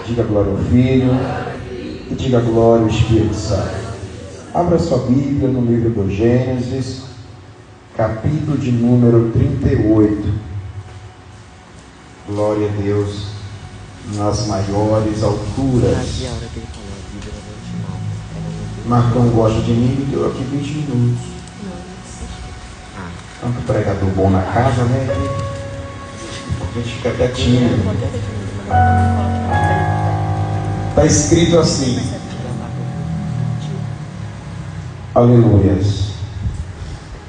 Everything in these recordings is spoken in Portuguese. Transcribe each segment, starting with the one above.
Diga glória ao Filho e diga glória ao Espírito Santo. Abra sua Bíblia no livro do Gênesis, capítulo de número 38. Glória a Deus nas maiores alturas. Marcão gosta de mim, me deu aqui 20 minutos. Tanto pregador bom na casa, né? A gente fica até tímido. Está escrito assim. Aleluias.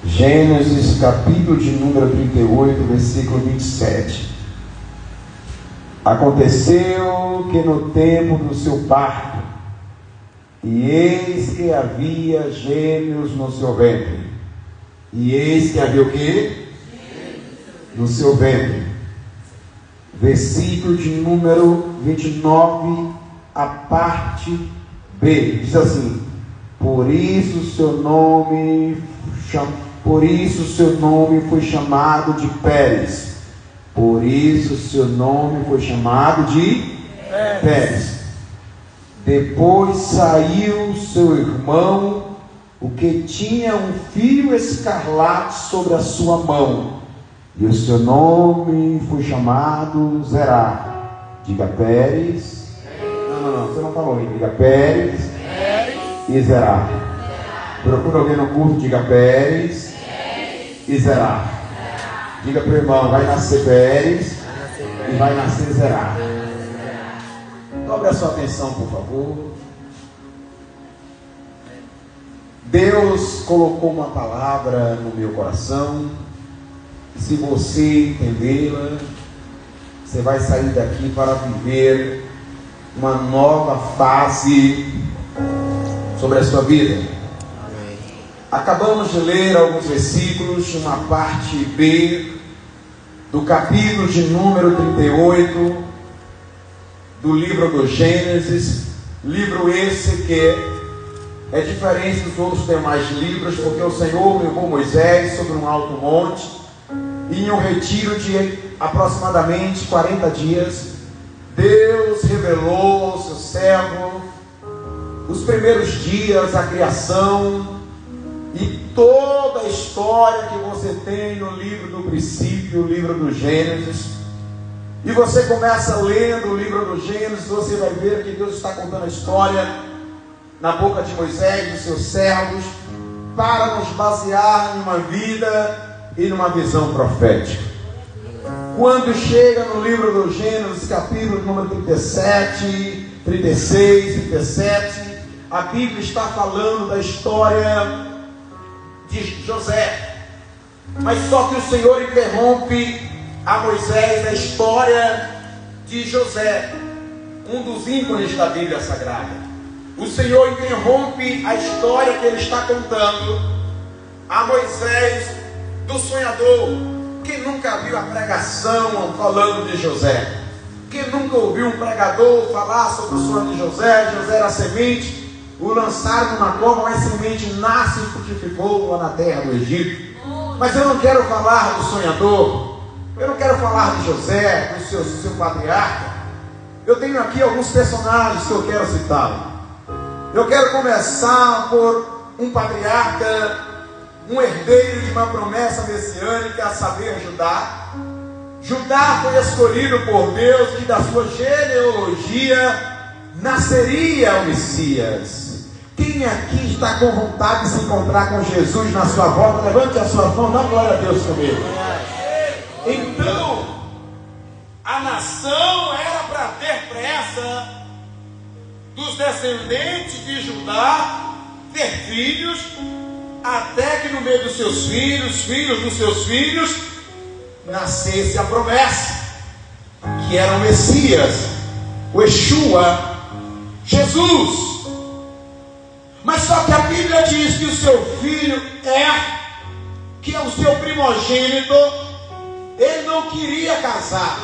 Gênesis, capítulo de número 38, versículo 27. Aconteceu que no tempo do seu parto, e eis que havia gêmeos no seu ventre. E eis que havia o quê? No seu ventre. Versículo de número 29, a parte B. Diz assim: Por isso seu nome foi chamado de Pérez. Por isso seu nome foi chamado de Pérez. Depois saiu seu irmão, o que tinha um fio escarlate sobre a sua mão, e o seu nome foi chamado Zerá. Diga Pérez. Não, você não falou ainda. Diga Pérez e Zerá. Procura alguém no culto, diga Pérez e Zerá. Diga para o irmão, vai nascer Pérez e vai nascer Zerá. Dobre a sua atenção, por favor. Deus colocou uma palavra no meu coração. Se você entendê-la, você vai sair daqui para viver uma nova fase sobre a sua vida. Acabamos de ler alguns versículos de uma parte B do capítulo de número 38 do livro do Gênesis. Livro esse que é diferente dos outros demais livros, porque o Senhor levou Moisés sobre um alto monte, e em um retiro de aproximadamente 40 dias, Deus revelou ao seu servo os primeiros dias, a criação e toda a história que você tem no livro do princípio, o livro do Gênesis. E você começa lendo o livro do Gênesis, você vai ver que Deus está contando a história na boca de Moisés e dos seus servos, para nos basear em uma vida e numa visão profética. Quando chega no livro do Gênesis, capítulo número 37, 36, 37, a Bíblia está falando da história de José. Mas só que o Senhor interrompe a Moisés a história de José, um dos ícones da Bíblia Sagrada. O Senhor interrompe a história que ele está contando a Moisés do sonhador. Quem nunca viu a pregação falando de José? Quem nunca ouviu um pregador falar sobre o sonho de José? José era semente, o lançaram numa cova, mas a semente nasce e frutificou lá na terra do Egito. Mas eu não quero falar do sonhador, eu não quero falar de José, do seu patriarca. Eu tenho aqui alguns personagens que eu quero citar. Eu quero começar por um patriarca, um herdeiro de uma promessa messiânica, a saber, Judá. Judá foi escolhido por Deus, que da sua genealogia nasceria o Messias. Quem aqui está com vontade de se encontrar com Jesus na sua volta? Levante a sua mão, dá glória a Deus comigo. Então, a nação era para ter pressa dos descendentes de Judá ter filhos, até que no meio dos seus filhos, filhos dos seus filhos, nascesse a promessa, que era o Messias, o Yeshua, Jesus. Mas só que a Bíblia diz que o seu filho que é o seu primogênito, ele não queria casar,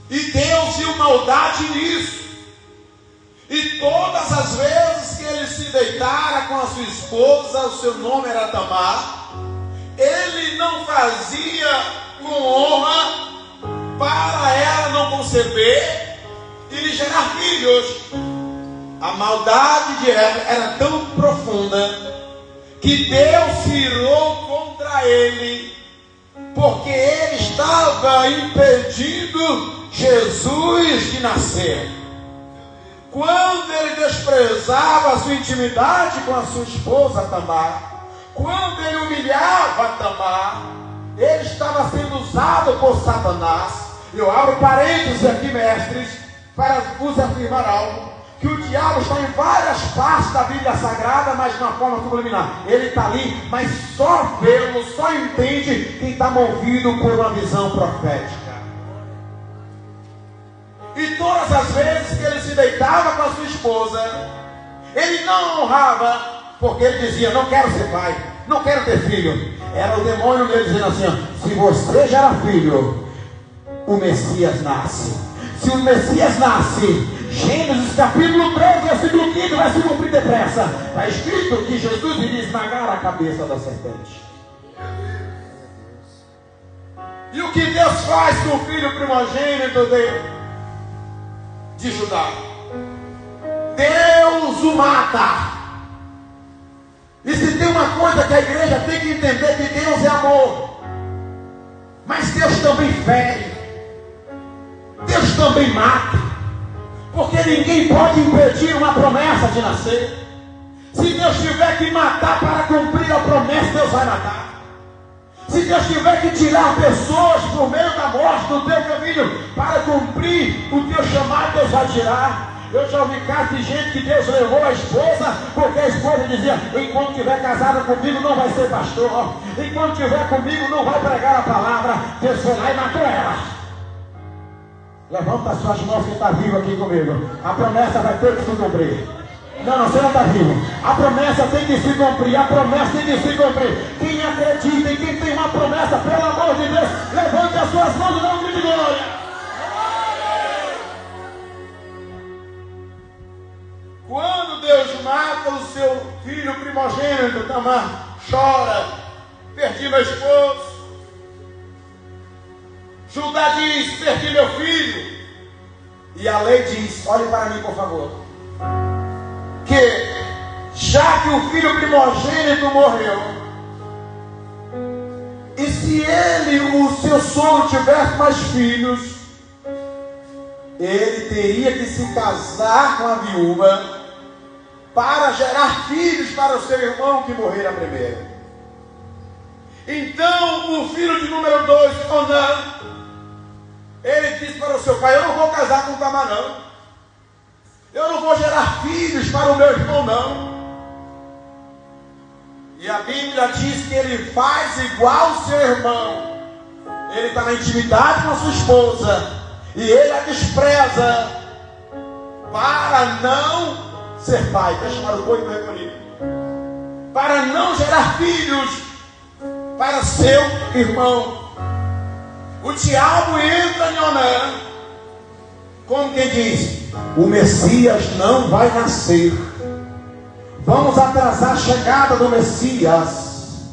e Deus viu maldade nisso. E todas as vezes que ele se deitara com a sua esposa, o seu nome era Tamar, ele não fazia com honra para ela não conceber, e lhe gerar filhos. A maldade de Eva era tão profunda que Deus se irou contra ele, porque ele estava impedindo Jesus de nascer. Quando ele desprezava a sua intimidade com a sua esposa Tamar, quando ele humilhava Tamar, ele estava sendo usado por Satanás. Eu abro parênteses aqui, mestres, para vos afirmar algo, que o diabo está em várias partes da Bíblia Sagrada, mas de uma forma subliminar. Ele está ali, mas só vê-lo, só entende quem está movido por uma visão profética. E todas as vezes que ele se deitava com a sua esposa, ele não honrava, porque ele dizia: não quero ser pai, não quero ter filho. Era o demônio dele dizendo assim: ó, se você gera filho, o Messias nasce. Se o Messias nasce, Gênesis capítulo 13, versículo 15 vai se cumprir depressa. Está escrito que Jesus iria esmagar a cabeça da serpente. E o que Deus faz com o filho primogênito de Judá? Deus o mata. E se tem uma coisa que a igreja tem que entender, que Deus é amor, mas Deus também fere, Deus também mata, porque ninguém pode impedir uma promessa de nascer. Se Deus tiver que matar para cumprir a promessa, Deus vai matar. Se Deus tiver que tirar pessoas por meio da morte do teu caminho para cumprir o teu chamado, Deus vai tirar. Eu já ouvi casos de gente que Deus levou a esposa, porque a esposa dizia: enquanto estiver casada comigo não vai ser pastor, enquanto estiver comigo não vai pregar a palavra. Deus foi lá e matou ela. Levanta as suas mãos, quem está vivo aqui comigo. A promessa vai ter que se cumprir. Não, você não está vivo. A promessa tem que se cumprir. A promessa tem que se cumprir. Quem acredita e quem tem uma promessa, pelo amor de Deus, levante as suas mãos e dê um grito de glória. Quando Deus mata o seu filho primogênito, Tamar chora: perdi meu esposo. Judá diz: perdi meu filho. E a lei diz: olhe para mim, por favor, que já que o filho primogênito morreu, e se ele, o seu sogro, tivesse mais filhos, ele teria que se casar com a viúva para gerar filhos para o seu irmão que morrera primeiro. Então o filho de número 2, Onã, ele disse para o seu pai: eu não vou casar com Tamar não, eu não vou gerar filhos para o meu irmão não. E a Bíblia diz que ele faz igual o seu irmão. Ele está na intimidade com a sua esposa e ele a despreza para não ser pai. Deixa eu chamar o boi recolhido. Para não gerar filhos para seu irmão. O diabo entra em Onã, como quem diz: o Messias não vai nascer, vamos atrasar a chegada do Messias.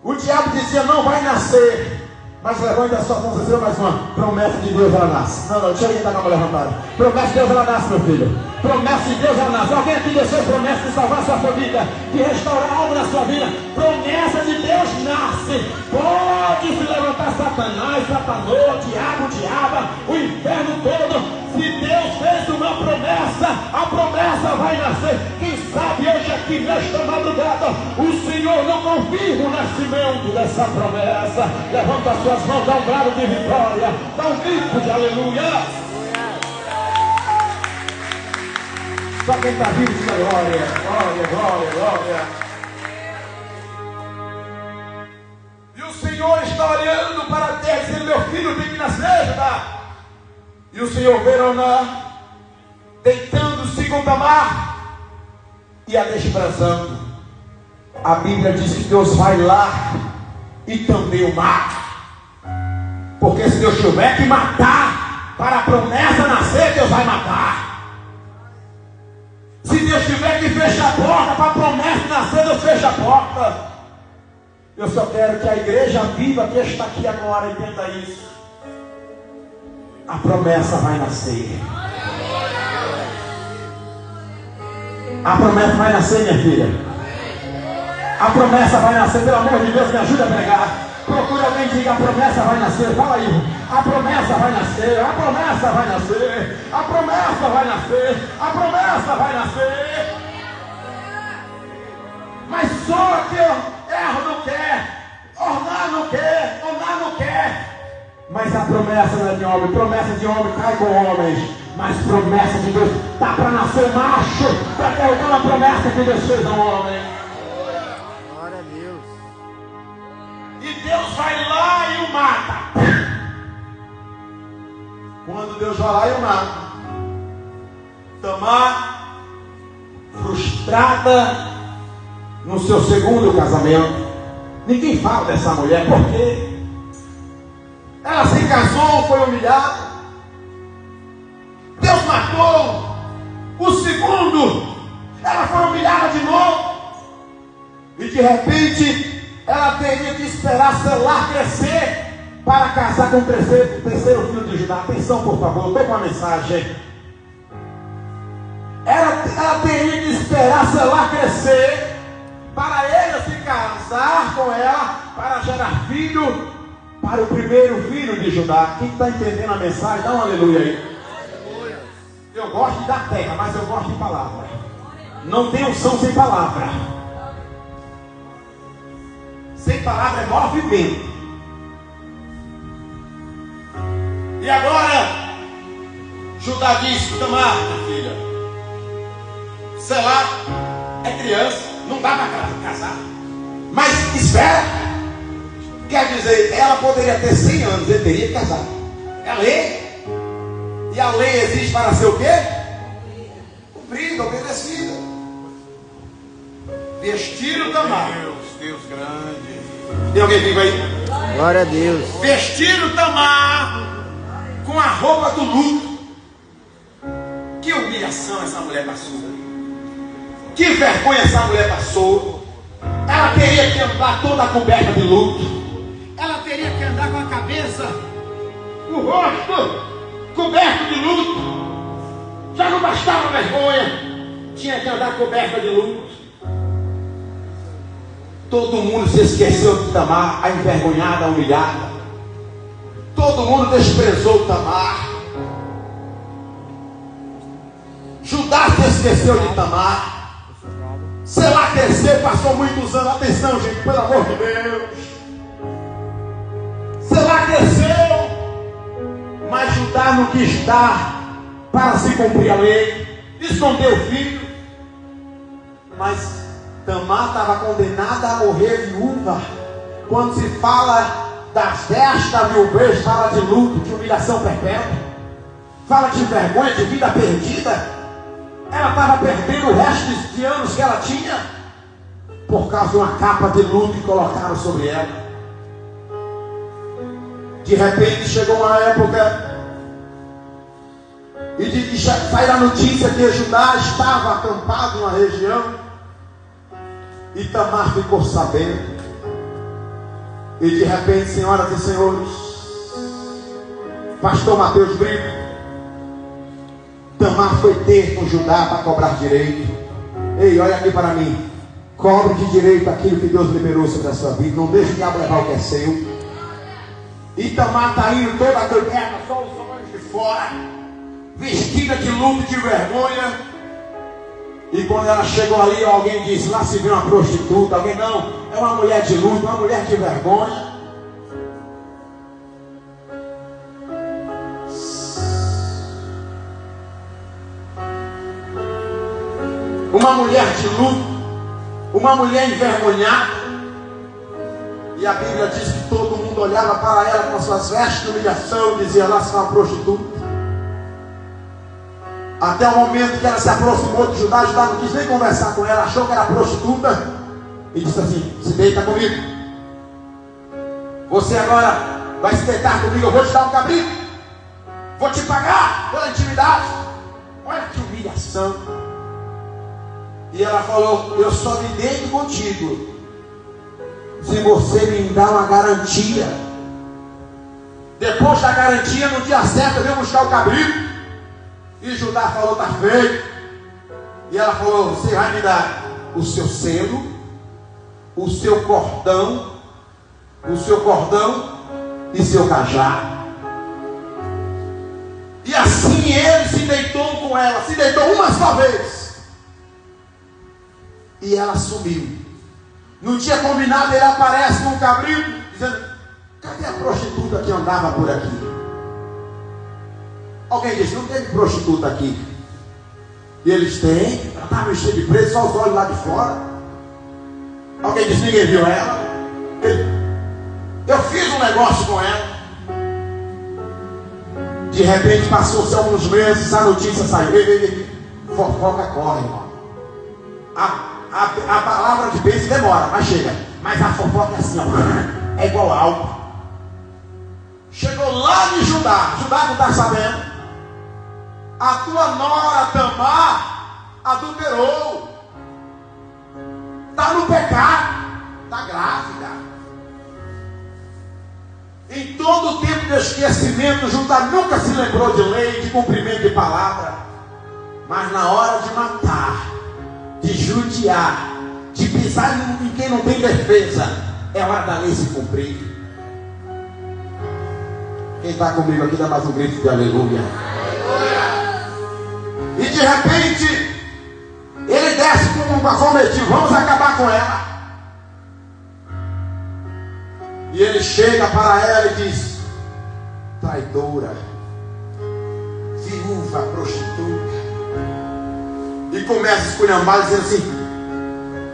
O diabo dizia: não vai nascer. Mas levante a sua mão e dizer mais uma: promessa de Deus, ela nasce. Não, deixa eu estar com a mão levantada. Promessa de Deus, ela nasce, meu filho. Promessa de Deus, ela nasce. Alguém aqui desceu promessa de salvar a sua família, de restaurar algo na sua vida. Promessa de Deus nasce. Pode se levantar Satanás, Satanás, diabo, o inferno todo. Se Deus fez uma promessa, a promessa vai nascer. Quem sabe hoje aqui, nesta madrugada, o Senhor não confirma o nascimento dessa promessa. Levanta as suas mãos, dá um brado de vitória, dá um grito de aleluia. Só quem está vivo diz glória, glória, glória, glória. E o Senhor está olhando para a terra, dizendo: meu filho tem que nascer, Judá. E o Senhor vê Onã deitando-se com Tamar e a desprezando. A Bíblia diz que Deus vai lá e também o mata. Porque se Deus tiver que matar para a promessa nascer, Deus vai matar. Se Deus tiver que fechar a porta para a promessa nascer, Deus fecha a porta. Eu só quero que a igreja viva que está aqui agora entenda isso. A promessa vai nascer. A promessa vai nascer, minha filha. A promessa vai nascer, pelo amor de Deus, me ajuda a pregar. Procura alguém que diga: a promessa vai nascer. Fala aí. A promessa vai nascer. A promessa vai nascer. A promessa vai nascer. A promessa vai nascer. Mas só que eu erro não quer. Ornar não quer. Ornar não quer. Mas a promessa não é de homem. Promessa de homem cai com homens. Mas promessa de Deus está para nascer macho, para derrubar a promessa que Deus fez ao homem. Glória a Deus. E Deus vai lá e o mata. Quando Deus vai lá e o mata, Tamar, frustrada no seu segundo casamento. Ninguém fala dessa mulher porque ela se casou, foi humilhada. Deus matou o segundo, ela foi humilhada de novo, e de repente ela teria que esperar Selá crescer para casar com o terceiro filho de Judá. Atenção, por favor, estou com uma mensagem. Ela teria que esperar Selá crescer para ele se casar com ela, para gerar filho para o primeiro filho de Judá. Quem está entendendo a mensagem, dá um aleluia aí. Eu gosto da terra, mas eu gosto de palavra. Não tem unção sem palavra. Sem palavra é movimento. E agora Judá disse: Tamar, minha filha, Selá é criança, não dá para casar. Mas espera. Quer dizer, ela poderia ter 100 anos, ele teria que casar. É lei. E a lei existe para ser o quê? Cumprida, obedecida. Vestiram Tamar. Deus grande. Tem alguém vivo aí? Glória a Deus. Vestiram Tamar com a roupa do luto. Que humilhação essa mulher passou. Que vergonha essa mulher passou. Ela teria que andar toda coberta de luto. Ela teria que andar com a cabeça, o rosto coberto de luto. Já não bastava vergonha, tinha que andar coberta de luto. Todo mundo se esqueceu de Tamar, a envergonhada, a humilhada. Todo mundo desprezou Tamar. Judá se esqueceu de Tamar. Selá cresceu, passou muitos anos. Atenção, gente, pelo amor de Deus. Selá cresceu, mas Judá não quis dar para se cumprir a lei, escondeu o filho. Mas Tamar estava condenada a morrer viúva. Quando se fala das 10.000 vezes, fala de luto, de humilhação perpétua, fala de vergonha, de vida perdida. Ela estava perdendo o resto de anos que ela tinha por causa de uma capa de luto que colocaram sobre ela. De repente chegou uma época e saiu a notícia que Judá estava acampado numa região, e Tamar ficou sabendo. E de repente, senhoras e senhores, pastor Mateus Brito, Tamar foi ter com Judá para cobrar direito. Ei, olha aqui para mim. Cobre de direito aquilo que Deus liberou sobre a sua vida. Não deixe o diabo levar o que é seu. E Tamar está indo toda coberta, só os olhos de fora, vestida de luto e de vergonha. E quando ela chegou ali, alguém disse: lá se vê uma prostituta. Alguém: não, é uma mulher de luto, uma mulher de vergonha. Uma mulher de luto, uma mulher envergonhada. E a Bíblia diz que todo mundo olhava para ela com suas vestes de humilhação e dizia: lá se vê uma prostituta. Até o momento que ela se aproximou de Judá, Judá não quis nem conversar com ela, achou que era prostituta e disse assim: se deita comigo. Você agora vai se deitar comigo, eu vou te dar um cabrito, vou te pagar pela intimidade. Olha que humilhação. E ela falou: eu só me deito contigo se você me dá uma garantia. Depois da garantia, no dia certo eu venho buscar o cabrito. E Judá falou: está feito. E ela falou: você vai me dar o seu selo, o seu cordão e seu cajado. E assim ele se deitou com ela, se deitou uma só vez. E ela sumiu. No dia combinado ele aparece com um cabrito, dizendo: cadê a prostituta que andava por aqui? Alguém disse: não teve prostituta aqui. E eles têm, ela estava cheia de preso, só os olhos lá de fora. Alguém disse: ninguém viu ela. Eu fiz um negócio com ela. De repente passou-se alguns meses, a notícia saiu. Fofoca corre, irmão. A palavra de bênção demora, mas chega. Mas a fofoca é assim, ó, é igual álcool. Chegou lá de Judá. Judá não está sabendo. A tua nora Tamar adulterou. Está no pecado. Está grávida. Em todo o tempo de esquecimento, Judá nunca se lembrou de lei, de cumprimento de palavra. Mas na hora de matar, de judiar, de pisar em quem não tem defesa, é hora da lei se cumprir. Quem está comigo aqui dá mais um grito de aleluia. E de repente ele desce como um acometido: vamos acabar com ela. E ele chega para ela e diz: traidora, viúva, prostituta. E começa a esculhambar, dizendo assim: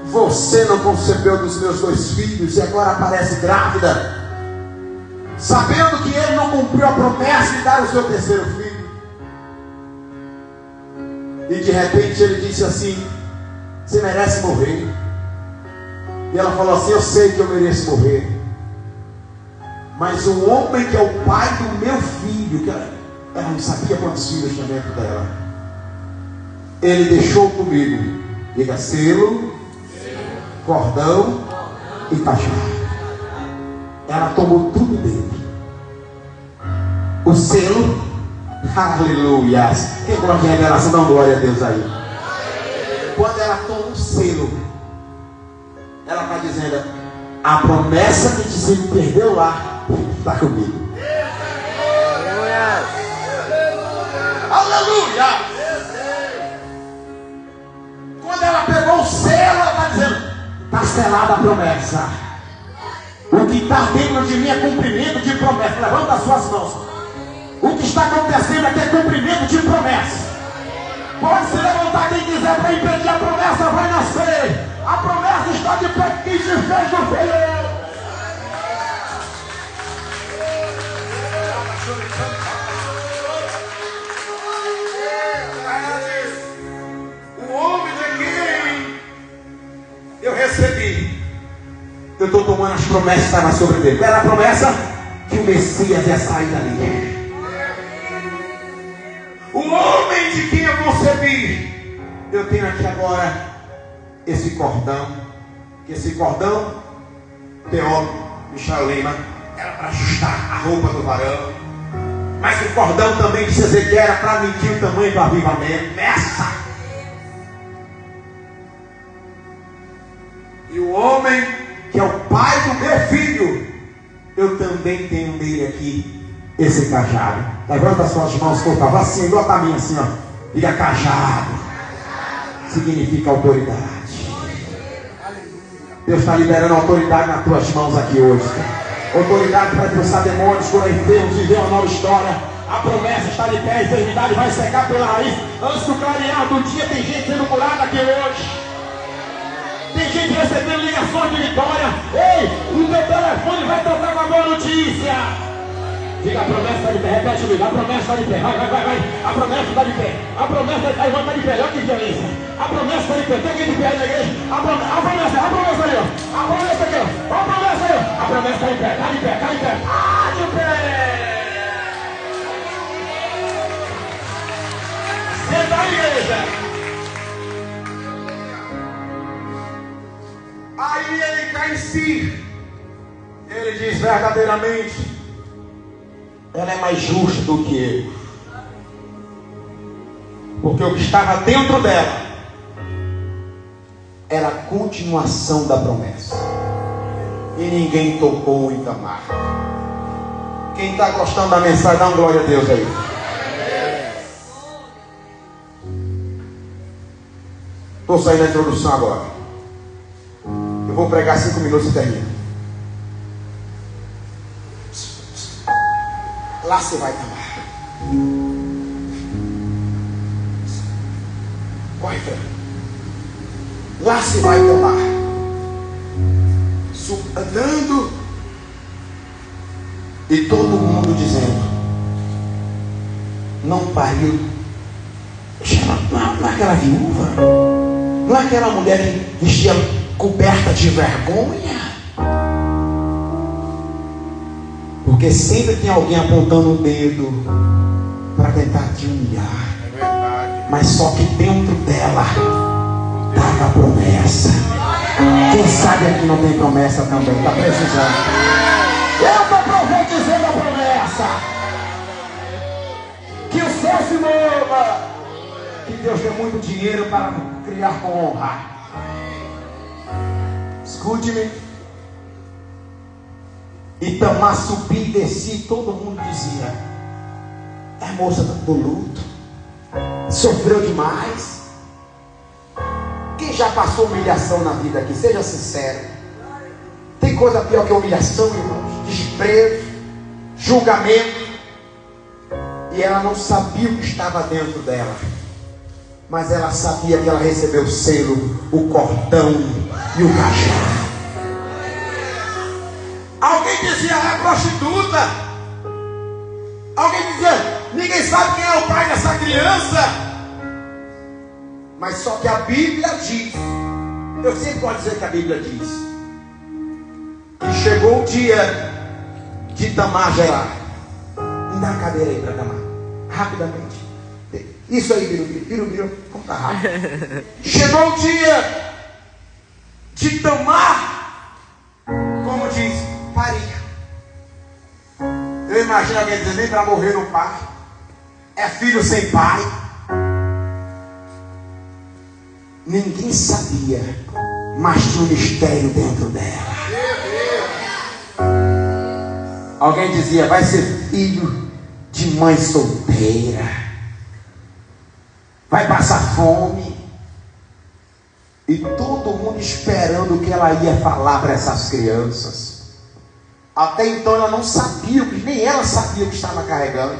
você não concebeu dos meus 2 filhos e agora aparece grávida, sabendo que ele não cumpriu a promessa de dar o seu 3º filho. E de repente ele disse assim: você merece morrer. E ela falou assim: eu sei que eu mereço morrer, mas o homem que é o pai do meu filho, que ela não sabia quantos filhos tinha dentro dela, ele deixou comigo. Diga: selo, cordão e cajado. Ela tomou tudo dele. O selo, aleluia. Quem gosta de revelação, dá glória a Deus aí. Quando ela toma o selo, ela está dizendo: a promessa que se perdeu lá está comigo. Aleluia. Quando ela pegou o selo, ela está dizendo: está selada a promessa. O que está dentro de mim é cumprimento de promessa. Levanta as suas mãos. O que está acontecendo aqui é cumprimento de promessa. Pode se levantar quem quiser para impedir. A promessa vai nascer. A promessa está de pé. Quem te fez do filho. O homem de quem eu recebi, eu estou tomando as promessas que estavam sobre ele. Qual era a promessa? Que o Messias ia sair dali. O homem de quem eu concebi, eu tenho aqui agora esse cordão. Que esse cordão, teólogo Michel Lima, era para ajustar a roupa do varão. Mas o cordão também de Ezequiel era para medir o tamanho do avivamento. Nessa. E o homem que é o pai do meu filho, eu também tenho nele aqui esse cajado. Levanta as suas mãos, por favor, assim, igual a mim, assim, ó. Diga: cajado. Significa autoridade. Deus está liberando autoridade nas tuas mãos aqui hoje. Autoridade para expulsar demônios, curar enfermos, viver uma nova história. A promessa está de pé, a enfermidade vai secar pela raiz. Antes do clarear do dia, tem gente sendo curada aqui hoje. Tem gente recebendo ligações de vitória. Ei, o teu telefone vai tocar com a boa notícia. Diga: a promessa está de pé. Repete comigo: a promessa está de pé. Vai. A promessa está de pé. A promessa está de pé. Olha que violência. A promessa está de pé. Tem alguém de pé aí na igreja? A promessa aí, ó. A promessa aqui, ó. A promessa aí, ó. A promessa está de pé. Está de pé. Ah, de pé. Senta aí, igreja. Aí ele cai em si. Ele diz: verdadeiramente, ela é mais justa do que eu. Porque o que estava dentro dela era a continuação da promessa. E ninguém tocou em Tamar. Quem está gostando da mensagem, dá uma glória a Deus aí. Estou saindo da introdução agora. Eu vou pregar 5 minutos e termino. Lá você vai, Tamar. Corre, Fran. Lá você vai, Tamar. Andando. E todo mundo dizendo: não pariu. Não é aquela viúva? Não é aquela mulher que vestia coberta de vergonha? Porque sempre tem alguém apontando o dedo para tentar te humilhar. É verdade. Mas só que dentro dela estava a promessa. Quem sabe aqui não tem promessa também? Está precisando. Eu estou profetizando a promessa. Que o céu se mova. Que Deus dê muito dinheiro para criar com honra. Escute-me. E Tamar subia e descia, e todo mundo dizia: é moça do luto, sofreu demais. Quem já passou humilhação na vida aqui? Seja sincero. Tem coisa pior que humilhação, irmãos? Desprezo, julgamento. E ela não sabia o que estava dentro dela, mas ela sabia que ela recebeu o selo, o cordão e o cajado. Alguém dizia: é prostituta. Alguém dizia: ninguém sabe quem é o pai dessa criança. Mas só que a Bíblia diz, eu sempre posso dizer que a Bíblia diz, que chegou o dia de Tamar gerar. Me dá a cadeira aí para Tamar, rapidamente. Isso aí, Biru, vamos tá rápido. Chegou o dia de Tamar, como diz, parir. Eu imagino alguém dizendo: nem para morrer no pai, é filho sem pai. Ninguém sabia, mas tinha um mistério dentro dela. Alguém dizia: vai ser filho de mãe solteira, vai passar fome. E todo mundo esperando o que ela ia falar para essas crianças. Até então ela não sabia, nem ela sabia o que estava carregando.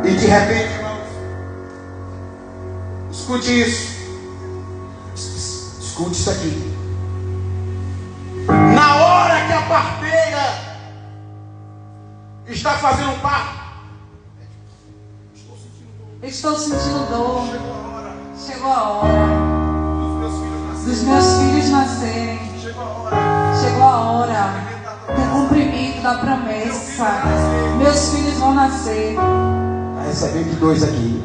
E de repente, irmãos, escute isso. Escute isso aqui. Na hora que a parteira está fazendo um parto, estou sentindo dor. Chegou a hora dos meus filhos nascerem. Chegou a hora do cumprimento da promessa. Meus filhos vão nascer. Está recebendo 2 aqui.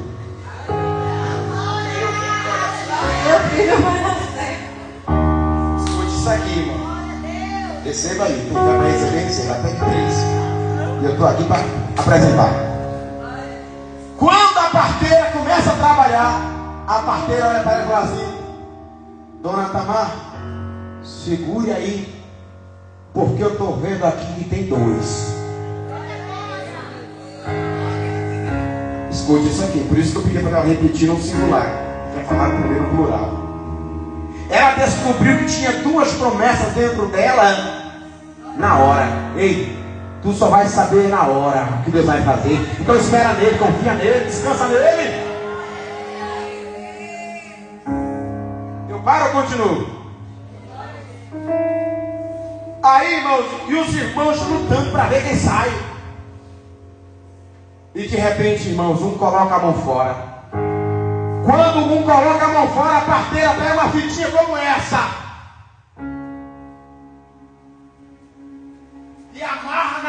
Meu filho vai nascer. Escute isso aqui, irmão. Receba aí. Tem que para receber, até de 3. E eu estou aqui para apresentar. Quando a parteira começa a trabalhar, a parteira olha para ela e fala assim: dona Tamar, segure aí, porque eu estou vendo aqui que tem 2. Escute isso aqui. Por isso que eu pedi para ela repetir no singular, para falar primeiro no plural. Ela descobriu que tinha 2 promessas dentro dela na hora. Ei, tu só vai saber na hora o que Deus vai fazer. Então espera nele, confia nele, descansa nele. Eu paro ou continuo? Aí, irmãos, e os irmãos lutando para ver quem sai. E de repente, irmãos, um coloca a mão fora. Quando um coloca a mão fora, a parteira pega uma fitinha como essa e amarra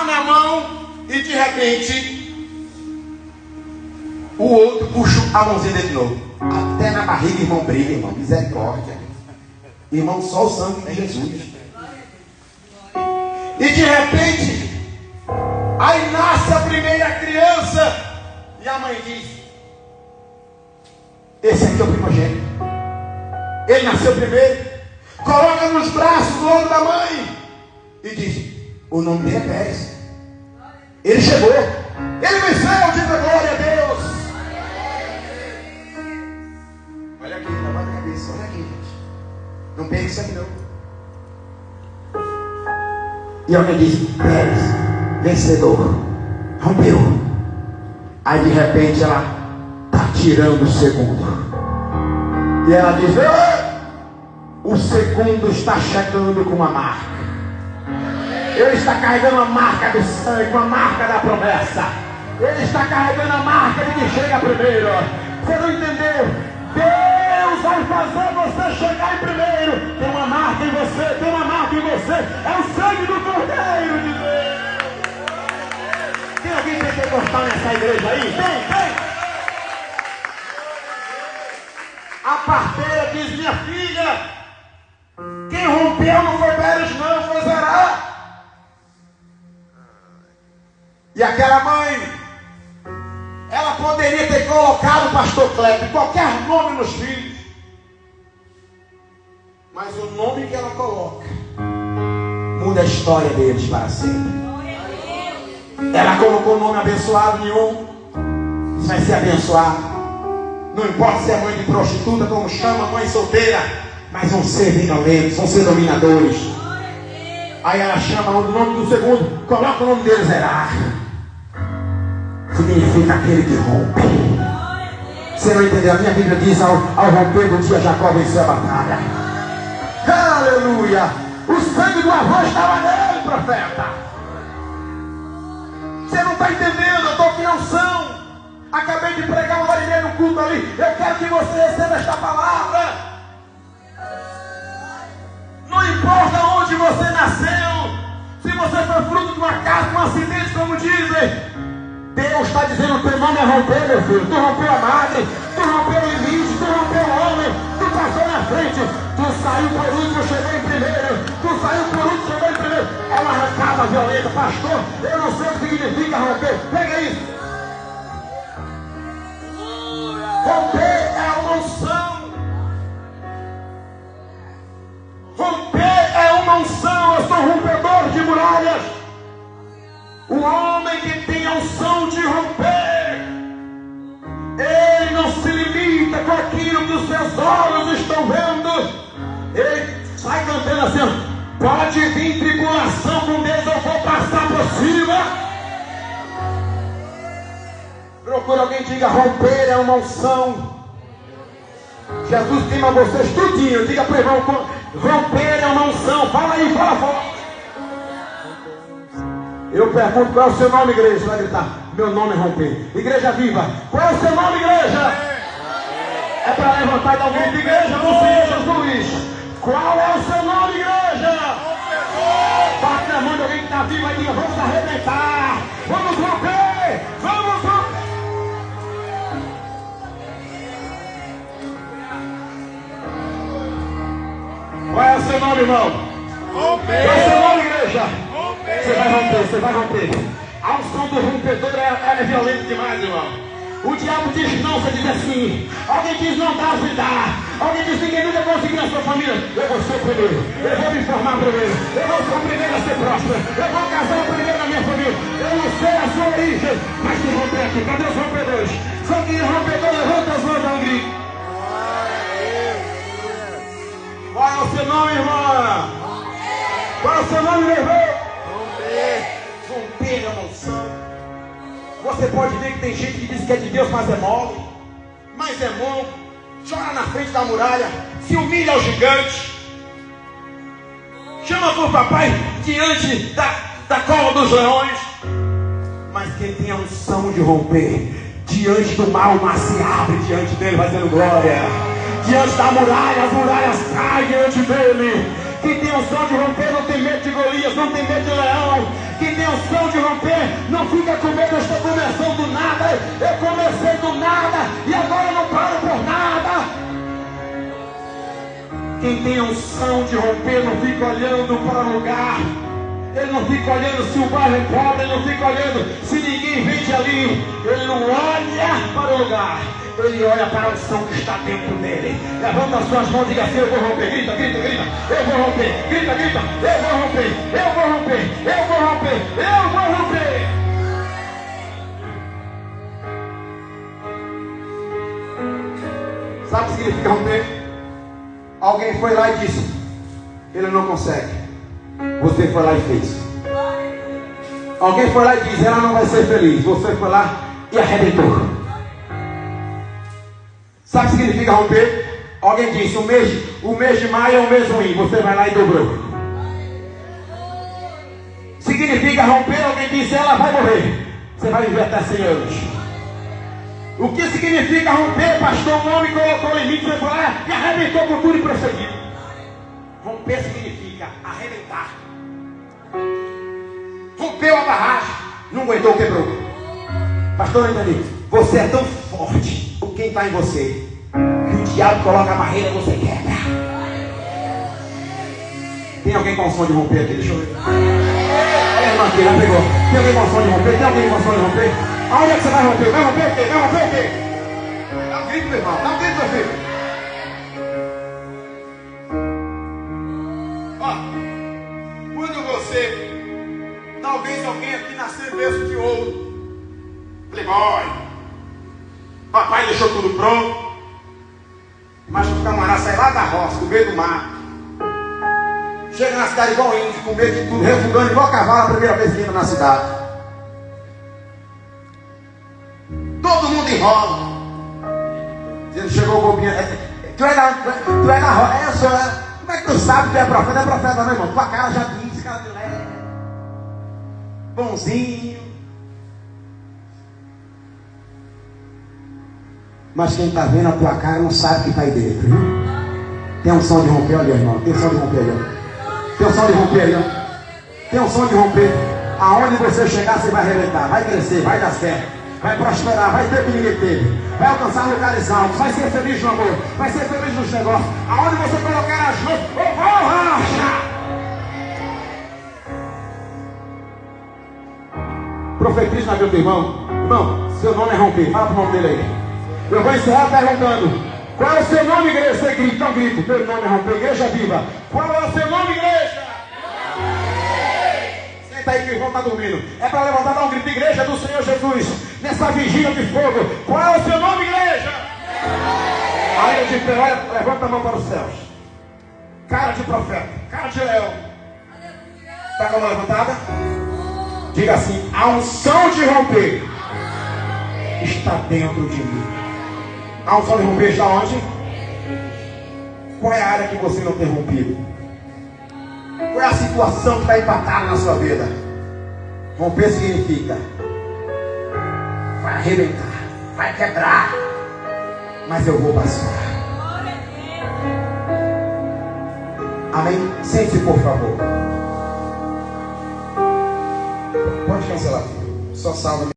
na mão, e de repente o outro puxa a mãozinha dele de novo. Até na barriga, irmão, briga, irmão, misericórdia. Irmão, só o sangue de Jesus. E de repente, aí nasce a primeira criança. E a mãe diz: esse que é o primogênito. Ele nasceu primeiro. Coloca nos braços do homem da mãe e diz: o nome dele é Pérez. Ele chegou. Ele venceu, diga glória a Deus. Olha aqui, levanta a cabeça. Olha aqui, gente. Não perca isso aqui não. E alguém diz: Pérez, vencedor, rompeu. Aí de repente ela está tirando o segundo. E ela diz: o segundo está chegando com uma marca. Ele está carregando a marca do sangue, uma marca da promessa. Ele está carregando a marca de quem chega primeiro. Você não entendeu? Deus vai fazer você chegar em primeiro. Tem uma marca em você, tem uma marca em você. É o sangue do Cordeiro de Deus. Tem alguém pentecostal nessa igreja aí? Tem. A parteira diz: minha filha, quem rompeu não foi Pérez não, foi Zerá. E aquela mãe, ela poderia ter colocado o pastor Kleber, qualquer nome nos filhos, mas o nome que ela coloca muda a história deles para sempre. Ela colocou o nome abençoado nenhum. Isso vai ser abençoado. Não importa se é mãe de prostituta, como chama, mãe solteira, mas vão ser violentos, vão ser dominadores. Aí ela chama o nome do segundo, coloca o nome dele, Zerá. Significa aquele que rompe. Você não entendeu? A minha Bíblia diz: ao romper do dia, Jacó venceu a batalha. Aleluia! O sangue do avô estava nele, profeta. Você não está entendendo? Eu estou aqui na unção. Acabei de pregar uma hora e meia no culto ali. Eu quero que você receba esta palavra. Não importa onde você nasceu, se você foi fruto de uma casa, de um acidente, como dizem, Deus está dizendo: teu nome é romper, meu filho. Tu rompeu a madre, tu rompeu o limite, tu rompeu o homem, tu passou na frente, tu saiu por último, chegou em primeiro, tu saiu por último, chegou em primeiro. É uma arrancada violenta, pastor. Eu não sei o que significa romper. Pega isso. Romper é uma unção. Romper é uma unção. Eu sou rompedor de muralhas. O homem que tem a unção de romper, ele não se limita com aquilo que os seus olhos estão vendo. Ele sai cantando assim: pode vir tribulação, com Deus eu vou passar por cima. Procura alguém que diga: romper é uma unção. Jesus queima vocês tudinho. Diga para o irmão: romper é uma unção. Fala aí, fala fora. Eu pergunto: qual é o seu nome, igreja? Você vai gritar: meu nome é romper. Igreja viva, qual é o seu nome, igreja? É para levantar e dar um grito de igreja do Senhor Jesus. Qual é o seu nome, igreja? Bate na mão de alguém que está vivo e diga: vamos arrebentar, vamos romper, vamos romper. Qual é o seu nome, irmão? Romper. Qual é o seu nome, igreja? Você vai romper, você vai romper. A unção do rompedor é violenta demais, irmão. O diabo diz não, você diz assim. Alguém diz não dá, você dá. Alguém diz ninguém nunca conseguiu na sua família. Eu vou ser o primeiro. Eu vou me formar primeiro. Eu vou ser o primeiro a ser próspero. Eu vou casar primeiro na minha família. Eu não sei a sua origem, mas se romper aqui. Cadê os rompedores? Só que rompedor levanta as mãos, dá um grito. Qual é o seu nome, irmã? Qual é o seu nome, meu irmão? Romper é uma unção. Você pode ver que tem gente que diz que é de Deus, mas é mole, mas é bom. Chora na frente da muralha, se humilha ao gigante, chama por papai diante da cova dos leões. Mas quem tem a unção de romper, diante do mal, o mar se abre diante dele, vai dando glória. Diante da muralha, as muralhas caem diante dele. Quem tem unção de romper não tem medo de Golias, não tem medo de leão. Quem tem unção de romper não fica com medo. Eu estou começando do nada, eu comecei do nada e agora eu não paro por nada. Quem tem unção de romper não fica olhando para o lugar. Ele não fica olhando se o bairro é pobre, ele não fica olhando se ninguém vende ali. Ele não olha para o lugar, ele olha para a unção que está dentro dele. Levanta as suas mãos e diga assim: eu vou romper. Grita, grita, grita. Eu vou romper. Grita, grita. Eu vou romper. Eu vou romper. Eu vou romper. Eu vou romper. Sabe o que significa romper? Alguém foi lá e disse: ele não consegue. Você foi lá e fez. Alguém foi lá e disse: ela não vai ser feliz. Você foi lá e arrebentou. Sabe o que significa romper? Alguém disse: o mês de maio é um mês ruim. Você vai lá e dobrou. Significa romper? Alguém disse: ela vai morrer. Você vai viver até 100 anos. O que significa romper, pastor? Um homem colocou limite, você foi lá e arrebentou com tudo e prosseguiu. Romper significa arrebentar. Rompeu a barragem, não aguentou, quebrou. Pastor, não entendi. Você é tão forte, quem está em você, que o diabo coloca a barreira e você quebra. Tem alguém com som de romper aqui? Deixa eu ver. Olha, irmã, aqui, já pegou. Tem alguém com som de romper? Tem alguém com som de romper? Aonde é que você vai romper? Vai romper o quê? Vai romper o quê? Dá um grito, meu irmão. Dá um grito, meu filho. Ó, quando você... Talvez alguém aqui nasceu em berço de ouro. Playboy. Papai deixou tudo pronto. Mas o camarada sai lá da roça, do meio do mar. Chega na cidade igual índio, com medo de tudo, refugando igual cavalo a primeira vez que entra na cidade. Todo mundo enrola. Dizendo: chegou o bobinho. Tu é da roça. Como é que tu sabe que tu é profeta? É profeta, meu irmão. Tua cara já diz, cara de leve. Bonzinho. Mas quem está vendo a tua cara não sabe o que está aí dentro, viu? Tem um som de romper ali, irmão. Tem um som de romper ali, ó. Tem um som de romper ali, ó. Tem um som de romper. Aonde você chegar, você vai arrebentar. Vai crescer, vai dar certo. Vai prosperar, vai ter o que ninguém teve. Vai alcançar lugares altos. Vai ser feliz no amor. Vai ser feliz nos negócios. Aonde você colocar as mãos, eu vou rachar. Profetiza na vida do irmão. Irmão, seu nome é romper. Fala pro nome dele aí. Eu vou encerrar perguntando: qual é o seu nome, igreja? Você grita, então grito. Meu nome é romper, igreja viva. Qual é o seu nome, igreja? Senta aí que o irmão está dormindo. É para levantar, dar um grito: igreja do Senhor Jesus, nessa vigília de fogo. Qual é o seu nome, igreja? Ainda de pé, olha, levanta a mão para os céus. Cara de profeta, cara de leão. Está com a mão levantada? Diga assim: a unção de romper está dentro de mim. A unção de romper está onde? Qual é a área que você não tem rompido? Qual é a situação que está empatada na sua vida? Romper significa: vai arrebentar, vai quebrar, mas eu vou passar. Amém? Sente-se, por favor. Pode cancelar, filho. Só salva.